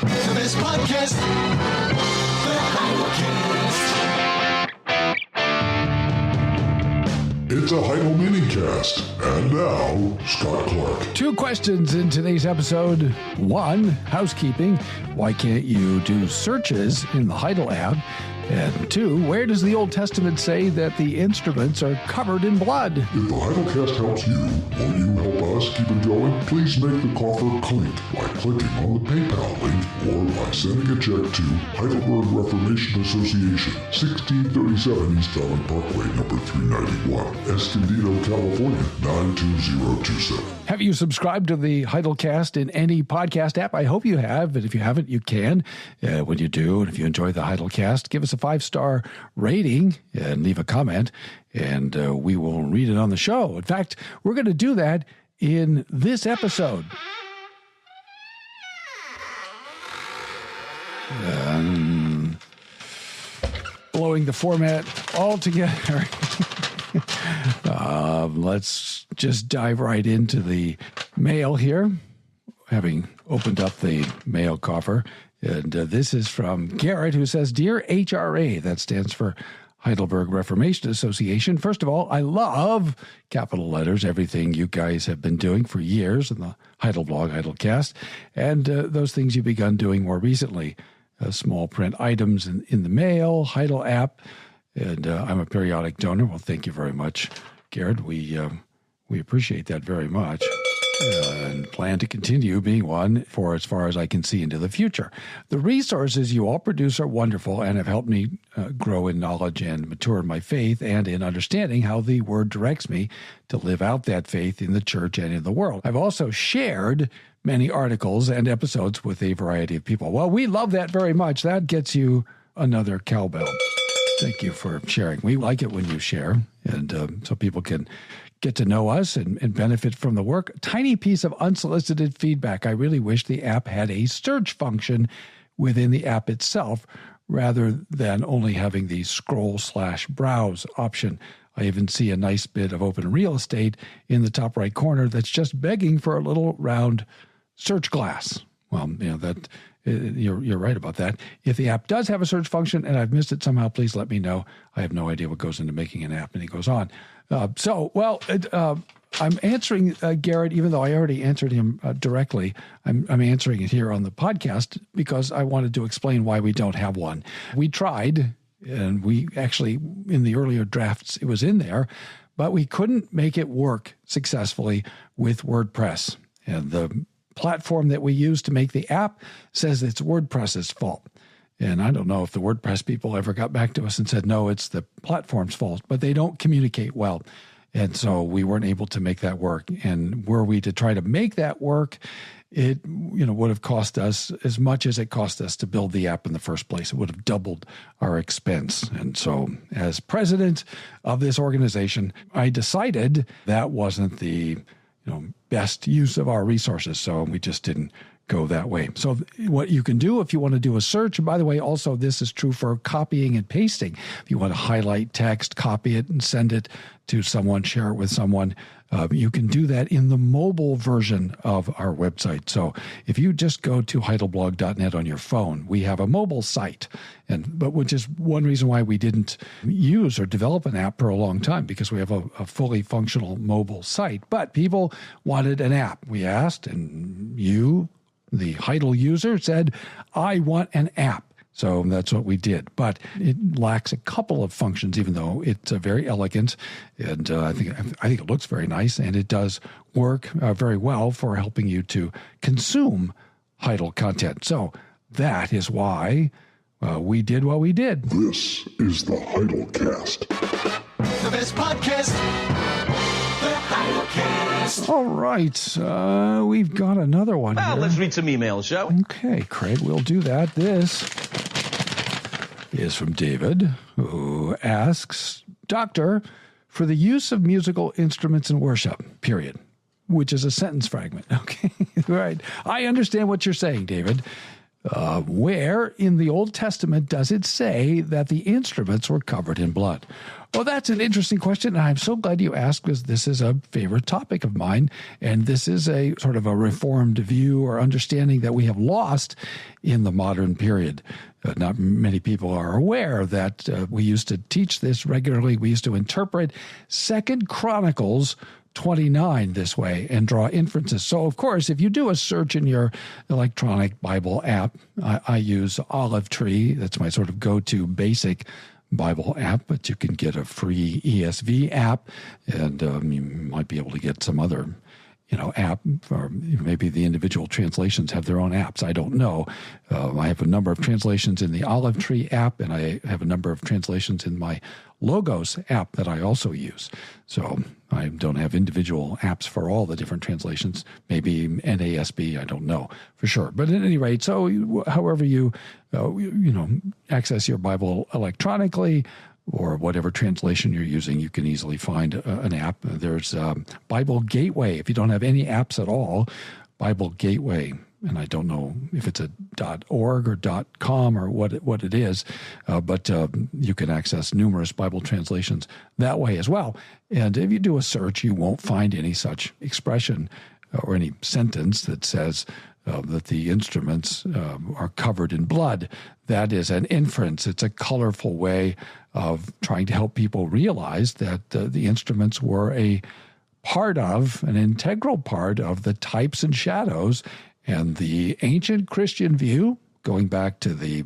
The best podcast, the Heidelcast. It's a Heidelminicast. And now, Scott Clark. 2 questions in today's episode. 1, housekeeping. Why can't you do searches in the Heidel app? And 2, where does the Old Testament say that the instruments are covered in blood? If the Heidelcast helps you, or you help us keep it going, please make the coffer clink by clicking on the PayPal link or by sending a check to Heidelberg Reformation Association, 1637 East Island Parkway, number 391, Escondido, California, 92027. Have you subscribed to the Heidelcast in any podcast app? I hope you have, and if you haven't, you can. When you do, and if you enjoy the Heidelcast, give us a 5-star rating and leave a comment, and we will read it on the show. In fact, we're going to do that in this episode. Blowing the format altogether. Let's just dive right into the mail here, having opened up the mail coffer. And this is from Garrett, who says, Dear HRA, that stands for Heidelberg Reformation Association. First of all, I love, capital letters, everything you guys have been doing for years in the Heidelblog, Heidelcast, and those things you've begun doing more recently. Small print items in the mail, Heidel app, and I'm a periodic donor. Well, thank you very much, Garrett. We appreciate that very much. And plan to continue being one for as far as I can see into the future. The resources you all produce are wonderful and have helped me grow in knowledge and mature in my faith and in understanding how the Word directs me to live out that faith in the church and in the world. I've also shared many articles and episodes with a variety of people. Well, we love that very much. That gets you another cowbell. Thank you for sharing. We like it when you share, and so people can get to know us and benefit from the work. Tiny piece of unsolicited feedback. I really wish the app had a search function within the app itself rather than only having the scroll/browse option. I even see a nice bit of open real estate in the top right corner that's just begging for a little round search glass. Well, that you're right about that. If the app does have a search function and I've missed it somehow, please let me know. I have no idea what goes into making an app. And he goes on. I'm answering Garrett, even though I already answered him directly. I'm answering it here on the podcast because I wanted to explain why we don't have one. We tried, and we actually, in the earlier drafts, it was in there, but we couldn't make it work successfully with WordPress. And the platform that we use to make the app says it's WordPress's fault. And I don't know if the WordPress people ever got back to us and said, no, it's the platform's fault, but they don't communicate well. And so we weren't able to make that work. And were we to try to make that work, it would have cost us as much as it cost us to build the app in the first place. It would have doubled our expense. And so as president of this organization, I decided that wasn't the best use of our resources. So we just didn't go that way. So what you can do if you want to do a search, and by the way, also this is true for copying and pasting. If you want to highlight text, copy it and send it to someone, share it with someone, you can do that in the mobile version of our website. So if you just go to heidelblog.net on your phone, we have a mobile site, but which is one reason why we didn't use or develop an app for a long time, because we have a fully functional mobile site. But people wanted an app. We asked, and you, the Heidel user, said, I want an app. So that's what we did. But it lacks a couple of functions, even though it's very elegant. And I think it looks very nice. And it does work very well for helping you to consume Heidel content. So that is why we did what we did. This is the Heidelcast. The best podcast, the Heidelcast. All right. We've got another one here. Let's read some emails, shall we? Okay, Craig, we'll do that. This is from David, who asks, Doctor, for the use of musical instruments in worship, period, which is a sentence fragment. Okay, right. I understand what you're saying, David. Where in the Old Testament does it say that the instruments were covered in blood? Well, that's an interesting question, and I'm so glad you asked, because this is a favorite topic of mine, and this is a sort of a reformed view or understanding that we have lost in the modern period. Not many people are aware that we used to teach this regularly. We used to interpret 2 Chronicles 29 this way and draw inferences. So, of course, if you do a search in your electronic Bible app, I use Olive Tree. That's my sort of go-to basic Bible app, but you can get a free ESV app, and you might be able to get some other app, or maybe the individual translations have their own apps. I don't know. I have a number of translations in the Olive Tree app, and I have a number of translations in my Logos app that I also use. So I don't have individual apps for all the different translations, maybe NASB, I don't know for sure. But at any rate, so however you access your Bible electronically, or whatever translation you're using, you can easily find an app. There's Bible Gateway. If you don't have any apps at all, Bible Gateway, and I don't know if it's a .org or .com or what it is, but you can access numerous Bible translations that way as well. And if you do a search, you won't find any such expression or any sentence that says that the instruments are covered in blood. That is an inference. It's a colorful way of trying to help people realize that the instruments were an integral part of the types and shadows. And the ancient Christian view, going back to the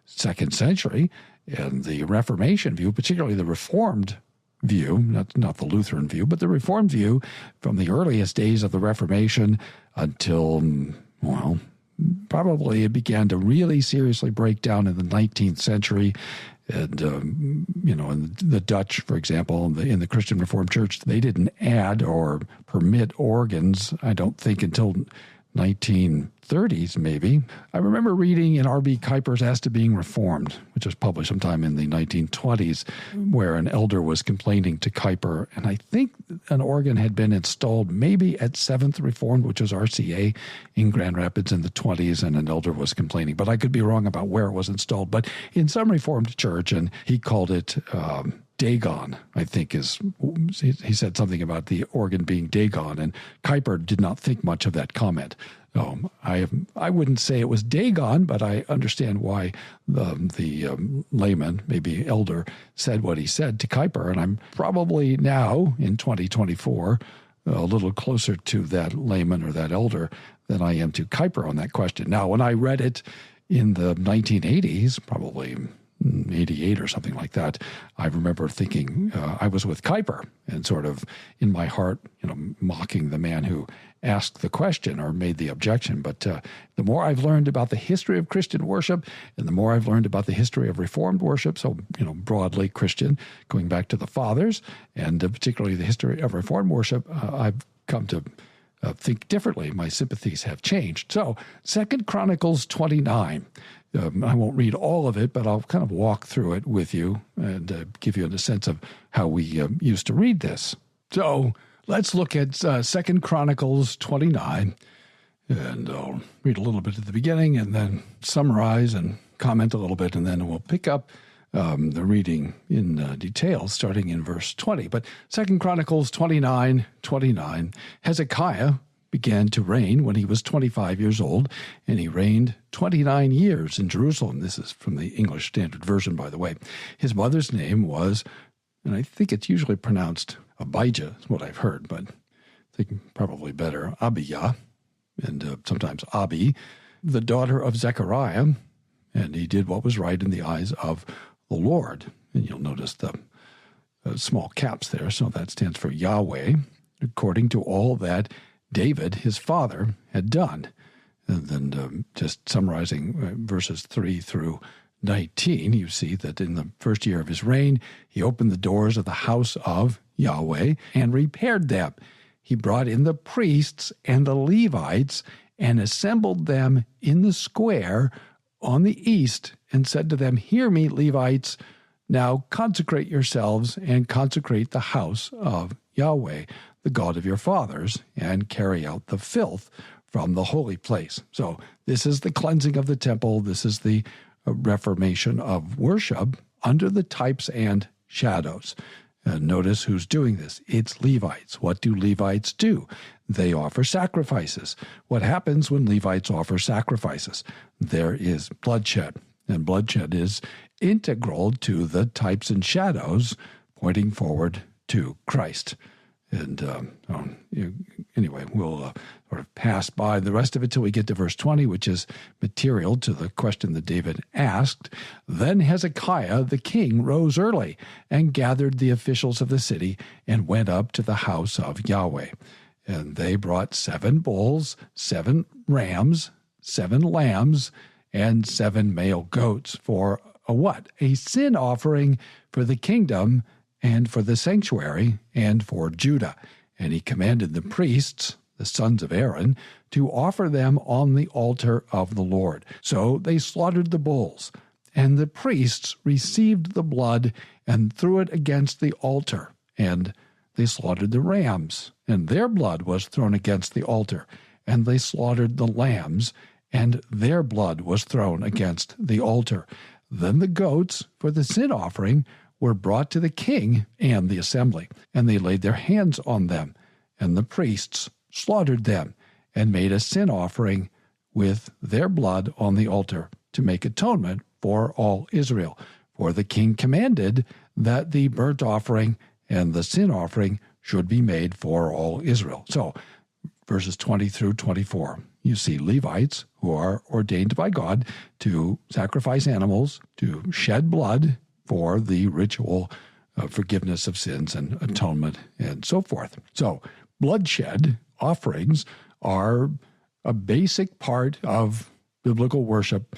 2nd century, and the Reformation view, particularly the Reformed view, not the Lutheran view, but the Reformed view from the earliest days of the Reformation until, well, probably it began to really seriously break down in the 19th century. And, in the Dutch, for example, in the Christian Reformed Church, they didn't add or permit organs, I don't think, until 1930s, maybe. I remember reading in R.B. Kuyper's As to Being Reformed, which was published sometime in the 1920s, where an elder was complaining to Kuyper, and I think an organ had been installed maybe at 7th Reformed, which was RCA in Grand Rapids in the 20s, and an elder was complaining. But I could be wrong about where it was installed. But in some Reformed church, and he called it Dagon, I think he said something about the organ being Dagon, and Kuyper did not think much of that comment. I wouldn't say it was Dagon, but I understand why the layman, maybe elder, said what he said to Kuyper, and I'm probably now, in 2024, a little closer to that layman or that elder than I am to Kuyper on that question. Now, when I read it in the 1980s, probably 88 or something like that, I remember thinking I was with Kuyper and sort of in my heart, mocking the man who asked the question or made the objection. But the more I've learned about the history of Christian worship, and the more I've learned about the history of Reformed worship, so, broadly Christian, going back to the fathers, and particularly the history of Reformed worship, I've come to think differently. My sympathies have changed. So 2 Chronicles 29. I won't read all of it, but I'll kind of walk through it with you and give you a sense of how we used to read this. So let's look at 2 Chronicles 29, and I'll read a little bit at the beginning and then summarize and comment a little bit, and then we'll pick up the reading in detail starting in verse 20. But 2 Chronicles 29:29, Hezekiah began to reign when he was 25 years old, and he reigned 29 years in Jerusalem. This is from the English Standard Version, by the way. His mother's name was, and I think it's usually pronounced Abijah, is what I've heard, but I think probably better Abijah, and sometimes Abi, the daughter of Zechariah, and he did what was right in the eyes of the Lord. And you'll notice the small caps there, so that stands for Yahweh, according to all that David, his father, had done. And then just summarizing verses 3 through 19, you see that in the first year of his reign, he opened the doors of the house of Yahweh and repaired them. He brought in the priests and the Levites and assembled them in the square on the east and said to them, "Hear me, Levites, now consecrate yourselves and consecrate the house of Yahweh, the God of your fathers, and carry out the filth from the holy place. So this is the cleansing of the temple. This is the reformation of worship under the types and shadows. Notice who's doing this. It's Levites. What do Levites do? They offer sacrifices. What happens when Levites offer sacrifices? There is bloodshed, and bloodshed is integral to the types and shadows pointing forward to Christ. And anyway, we'll sort of pass by the rest of it till we get to verse 20, which is material to the question that David asked. Then Hezekiah the king rose early and gathered the officials of the city and went up to the house of Yahweh. And they brought 7 bulls, 7 rams, 7 lambs, and 7 male goats for a what? A sin offering for the kingdom and for the sanctuary, and for Judah. And he commanded the priests, the sons of Aaron, to offer them on the altar of the Lord. So they slaughtered the bulls, and the priests received the blood and threw it against the altar. And they slaughtered the rams, and their blood was thrown against the altar. And they slaughtered the lambs, and their blood was thrown against the altar. Then the goats for the sin offering were brought to the king and the assembly, and they laid their hands on them, and the priests slaughtered them, and made a sin offering with their blood on the altar to make atonement for all Israel. For the king commanded that the burnt offering and the sin offering should be made for all Israel. So, verses 20 through 24, you see Levites who are ordained by God to sacrifice animals, to shed blood for the ritual of forgiveness of sins and atonement and so forth. So bloodshed offerings are a basic part of biblical worship,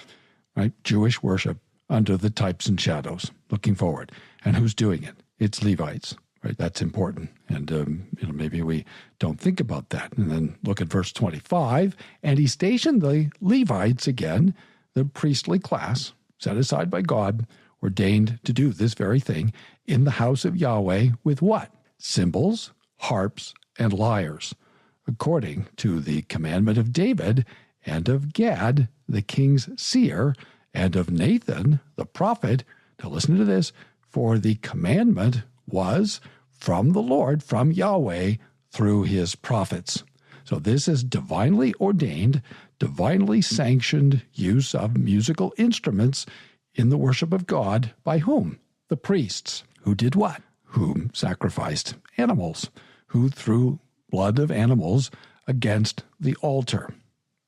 right? Jewish worship under the types and shadows, looking forward. And who's doing it? It's Levites, right? That's important. And maybe we don't think about that. And then look at verse 25. And he stationed the Levites again, the priestly class, set aside by God, ordained to do this very thing in the house of Yahweh with what? Cymbals, harps, and lyres, according to the commandment of David and of Gad, the king's seer, and of Nathan, the prophet. Now listen to this. For the commandment was from the Lord, from Yahweh, through his prophets. So this is divinely ordained, divinely sanctioned use of musical instruments in the worship of God by whom? The priests. Who did what? Who sacrificed animals, who threw blood of animals against the altar.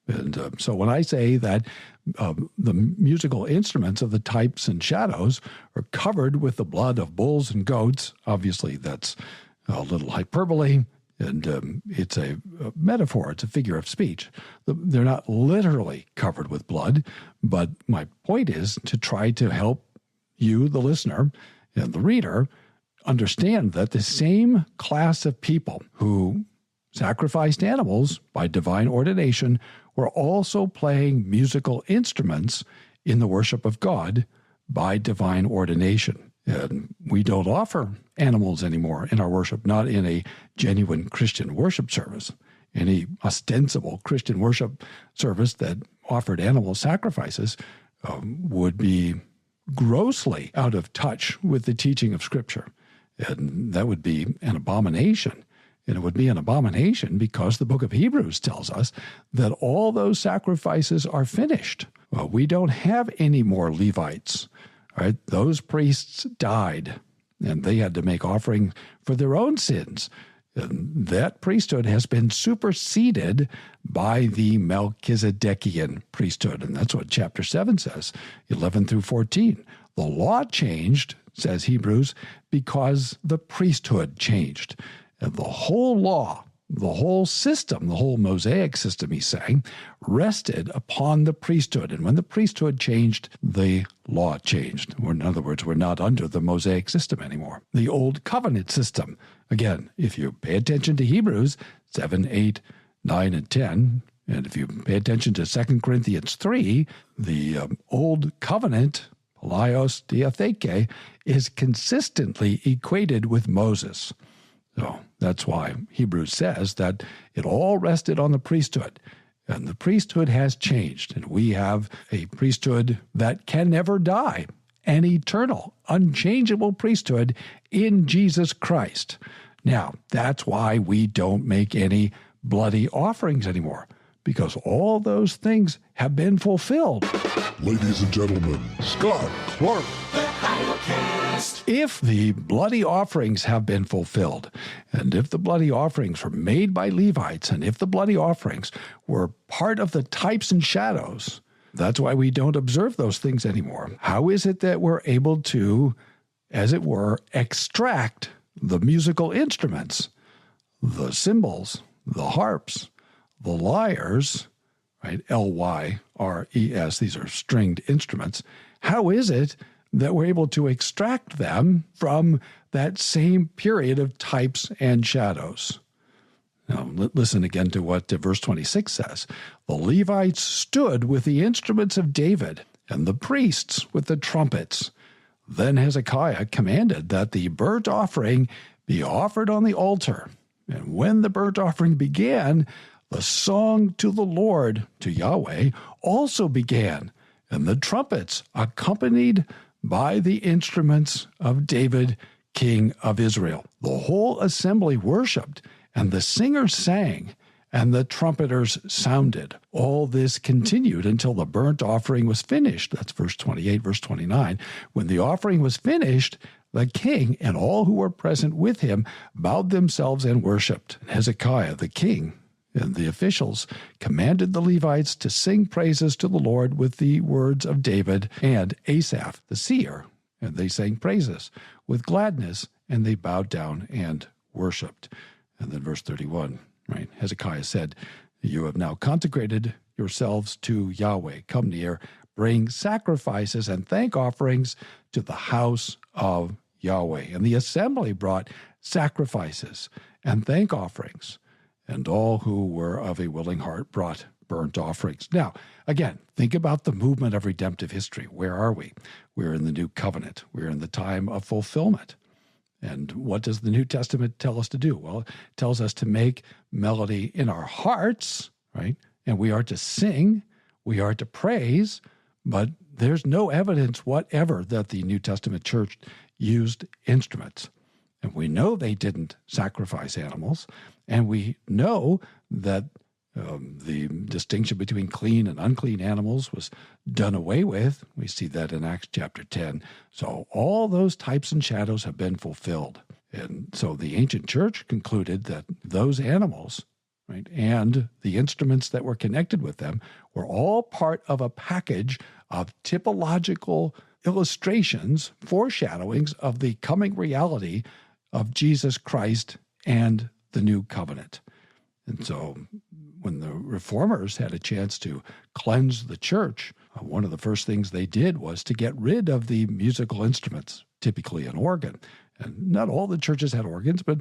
And so when I say that the musical instruments of the types and shadows are covered with the blood of bulls and goats, obviously that's a little hyperbole, and it's a metaphor, it's a figure of speech. They're not literally covered with blood, but my point is to try to help you, the listener, and the reader, understand that the same class of people who sacrificed animals by divine ordination were also playing musical instruments in the worship of God by divine ordination. And we don't offer animals anymore in our worship, not in a genuine Christian worship service. Any ostensible Christian worship service that offered animal sacrifices would be grossly out of touch with the teaching of Scripture. And that would be an abomination. And it would be an abomination because the book of Hebrews tells us that all those sacrifices are finished. Well, we don't have any more Levites. Right? Those priests died, and they had to make offering for their own sins. And that priesthood has been superseded by the Melchizedekian priesthood. And that's what chapter 7 says, 11 through 14. The law changed, says Hebrews, because the priesthood changed. And the whole law, the whole system, the whole Mosaic system, he's saying, rested upon the priesthood. And when the priesthood changed, the law changed. Or in other words, we're not under the Mosaic system anymore. The old covenant system, again, if you pay attention to Hebrews 7, 8, 9, and 10, and if you pay attention to 2 Corinthians 3, the old covenant, Palaios Diatheke, is consistently equated with Moses. So that's why Hebrews says that it all rested on the priesthood. And the priesthood has changed, and we have a priesthood that can never die, an eternal, unchangeable priesthood in Jesus Christ. Now, that's why we don't make any bloody offerings anymore, because all those things have been fulfilled. Ladies and gentlemen, Scott Clark. The Heidelcast. If the bloody offerings have been fulfilled, and if the bloody offerings were made by Levites, and if the bloody offerings were part of the types and shadows, that's why we don't observe those things anymore. How is it that we're able to, as it were, extract the musical instruments, the cymbals, the harps, the lyres, right? L-Y-R-E-S, these are stringed instruments. How is it that we're able to extract them from that same period of types and shadows? Now, listen again to what verse 26 says. The Levites stood with the instruments of David, and the priests with the trumpets. Then Hezekiah commanded that the burnt offering be offered on the altar. And when the burnt offering began, the song to the Lord, to Yahweh, also began, and the trumpets accompanied by the instruments of David, king of Israel. The whole assembly worshipped, and the singers sang, and the trumpeters sounded. All this continued until the burnt offering was finished. That's verse 28, verse 29. When the offering was finished, the king and all who were present with him bowed themselves and worshipped. Hezekiah, the king, and the officials commanded the Levites to sing praises to the Lord with the words of David and Asaph, the seer. And they sang praises with gladness, and they bowed down and worshipped. And then verse 31, right? Hezekiah said, "You have now consecrated yourselves to Yahweh. Come near, bring sacrifices and thank offerings to the house of Yahweh." And the assembly brought sacrifices and thank offerings, and all who were of a willing heart brought burnt offerings. Now, again, think about the movement of redemptive history. Where are we? We're in the new covenant. We're in the time of fulfillment. And what does the New Testament tell us to do? Well, it tells us to make melody in our hearts, right? And we are to sing, we are to praise, but there's no evidence whatever that the New Testament church used instruments. And we know they didn't sacrifice animals, and we know that the distinction between clean and unclean animals was done away with. We see that in Acts chapter 10. So all those types and shadows have been fulfilled. And so the ancient church concluded that those animals, right, and the instruments that were connected with them were all part of a package of typological illustrations, foreshadowings of the coming reality of Jesus Christ and the new covenant. And so when the reformers had a chance to cleanse the church, one of the first things they did was to get rid of the musical instruments, typically an organ. And not all the churches had organs, but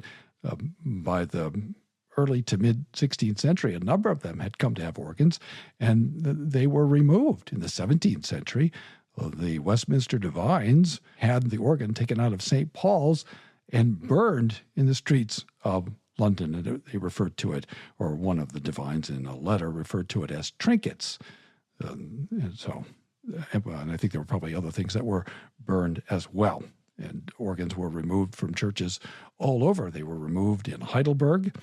by the early to mid-16th century, a number of them had come to have organs, and they were removed. In the 17th century, the Westminster Divines had the organ taken out of St. Paul's and burned in the streets of London, and they referred to it, or one of the divines in a letter referred to it as trinkets. And I think there were probably other things that were burned as well. And organs were removed from churches all over. They were removed in Heidelberg,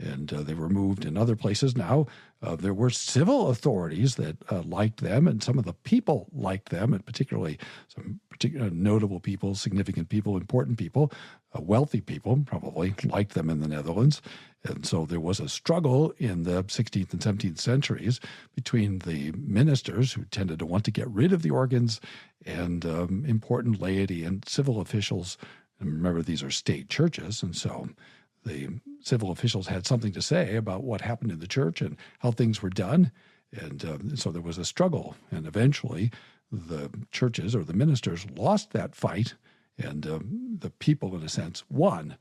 and they were moved in other places. Now, there were civil authorities that liked them, and some of the people liked them, and particularly some particular notable people, significant people, important people, wealthy people probably liked them in the Netherlands. And so there was a struggle in the 16th and 17th centuries between the ministers who tended to want to get rid of the organs and important laity and civil officials. And remember, these are state churches, and so the civil officials had something to say about what happened in the church and how things were done. And so there was a struggle. And eventually the churches or the ministers lost that fight, and the people, in a sense, won.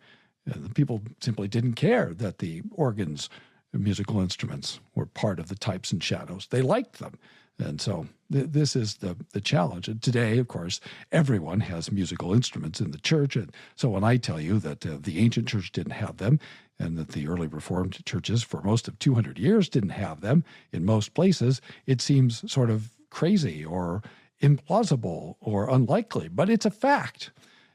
And the people simply didn't care that the organs, musical instruments, were part of the types and shadows. They liked them. And so this is the challenge. And today, of course, everyone has musical instruments in the church. And so when I tell you that the ancient church didn't have them, and that the early Reformed churches for most of 200 years didn't have them in most places, it seems sort of crazy or implausible or unlikely, but it's a fact.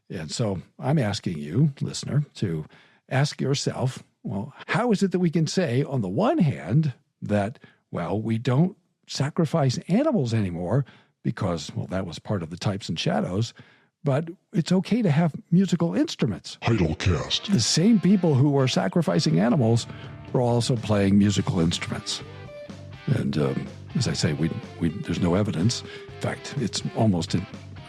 And so I'm asking you, listener, to ask yourself, well, how is it that we can say, on the one hand, that, well, we don't sacrifice animals anymore because, well, that was part of the types and shadows, but it's okay to have musical instruments? Heidelcast. The same people who were sacrificing animals were also playing musical instruments. And as I say, there's no evidence. In fact, it's almost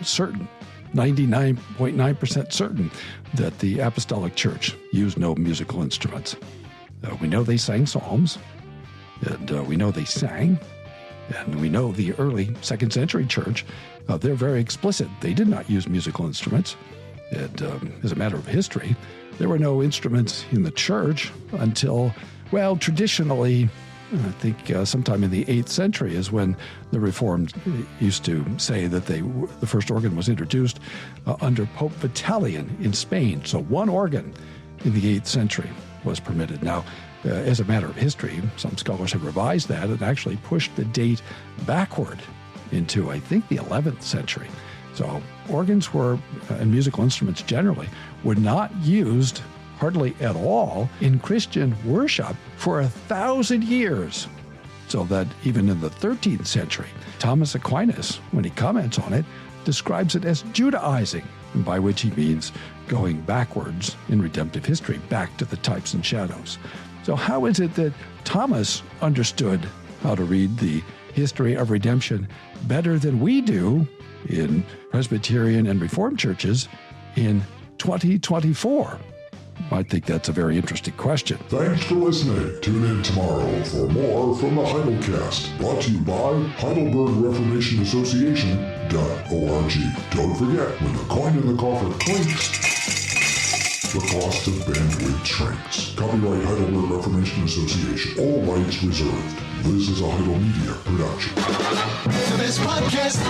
certain, 99.9% certain, that the Apostolic Church used no musical instruments. We know they sang psalms, and we know they sang, and we know the early 2nd century church, they're very explicit. They did not use musical instruments. And as a matter of history, there were no instruments in the church until, well, traditionally, I think sometime in the 8th century is when the Reformed used to say that the first organ was introduced under Pope Vitalian in Spain. So one organ in the 8th century was permitted. Now, as a matter of history, some scholars have revised that and actually pushed the date backward into, I think, the 11th century. So organs were, and musical instruments generally, were not used hardly at all in Christian worship for 1,000 years. So that even in the 13th century, Thomas Aquinas, when he comments on it, describes it as Judaizing, by which he means going backwards in redemptive history, back to the types and shadows. So how is it that Thomas understood how to read the history of redemption better than we do in Presbyterian and Reformed churches in 2024? I think that's a very interesting question. Thanks for listening. Tune in tomorrow for more from the Heidelcast, brought to you by Heidelberg Reformation Association.org. Don't forget, when the coin in the coffer clinks, the cost of bandwidth shrinks. Copyright Heidelberg Reformation Association. All rights reserved. This is a Heidel Media production. For this podcast